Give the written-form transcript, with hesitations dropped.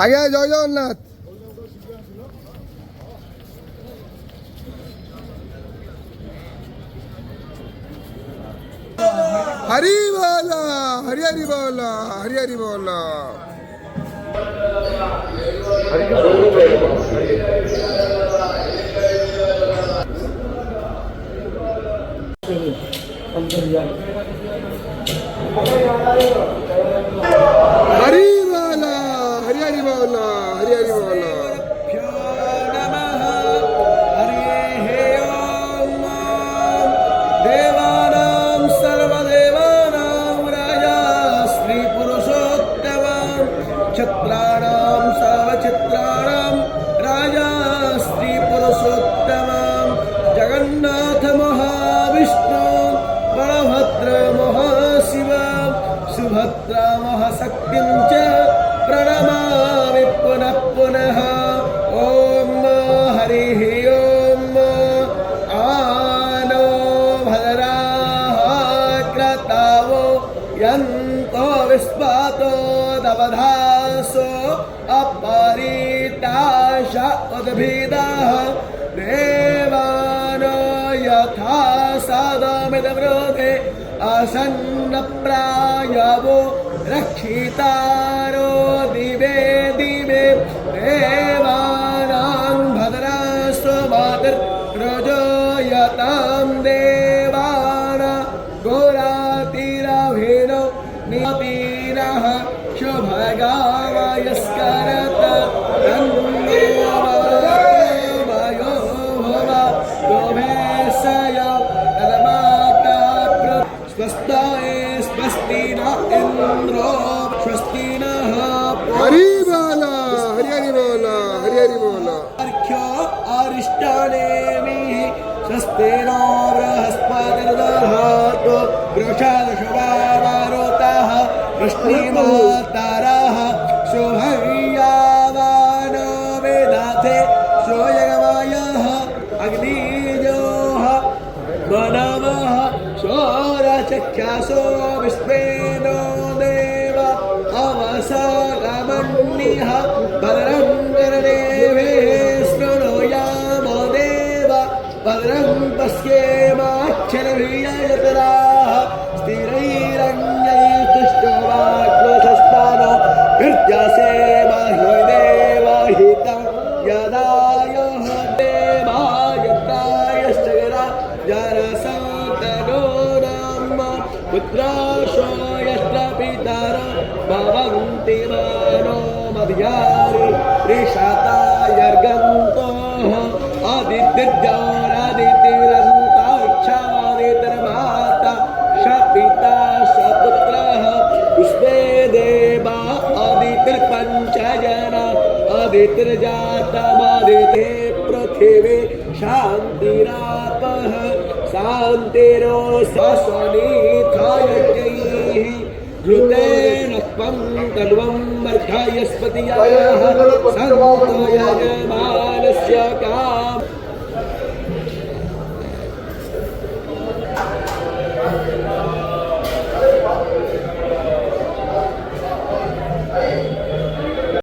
আগে জয় জগন্নাথ। हरी बोला, हरी हरी बोला, हरी हरी बोला। हरी बोला, हरी हरी बोला, हरी हरी बोला। चित्राणां सर्वचित्राणां राजा श्री पुरुषोत्तमं जगन्नाथ महाविष्णु बलभद्र महाशिव सुभद्रा महाशक्तिं च प्रणमामि पुनः पुनः। ओम हरिः ओम आनो भद्राः क्रतावो यन्तो विस्वातो दवधासो अपरिताश उद्भिदः देवानो यथा सदमिदवृधे आसन्नप्रायवो रक्षितारो दिवे दिवे देवानां भद्रासो मातर्रोजयतां देवाना गोरातिरभिनो निपीनः शुभगावयस्करत तन्मयो भव गोभेशय तन्माता स्वस्ताये स्वस्ति न इन्द्रो स्वस्ति नः। हरि बोला, हरि हरि बोला, हरि हरि बोला। अर्घ्य अरिष्टानेमि स्वस्ति नो बृहस्पतिर्दधातु वृषदशवावरुतः वृष्णिमातरः शुभयावानो वेदाथे सोयगवायः अग्निजोः मनवः शोरचक्षासो विश्वेनो देव अवसरमन्निः भद्रं कर्णेभिः शृणुयामो देव भद्रं पश्येमाक्षरभिर्यजत्राः स्थिरैरण्यैस्तुष्टवाग्रशस्तानो हृद्यसेमहिदेवहितं यदायः देवायत्रायश्चरा जरसन्तनो नाम पुत्राशो यत्र पितरो भवन्ति मानो मध्यारि ऋषतायर्गन्तोः आदित्यर्जोरादितिरन्ताक्षादितिर्माता शपिता सपुत्रः पुष्पे देवा आदितिर्पञ्चजना आदितिर्जातमादिते पृथिवी शान्तिरापः शान्तिरो सस्वनीथायजैः घृतेन त्वं तन्वं वर्धयस्पतियाः सन्तो यजमानस्य काम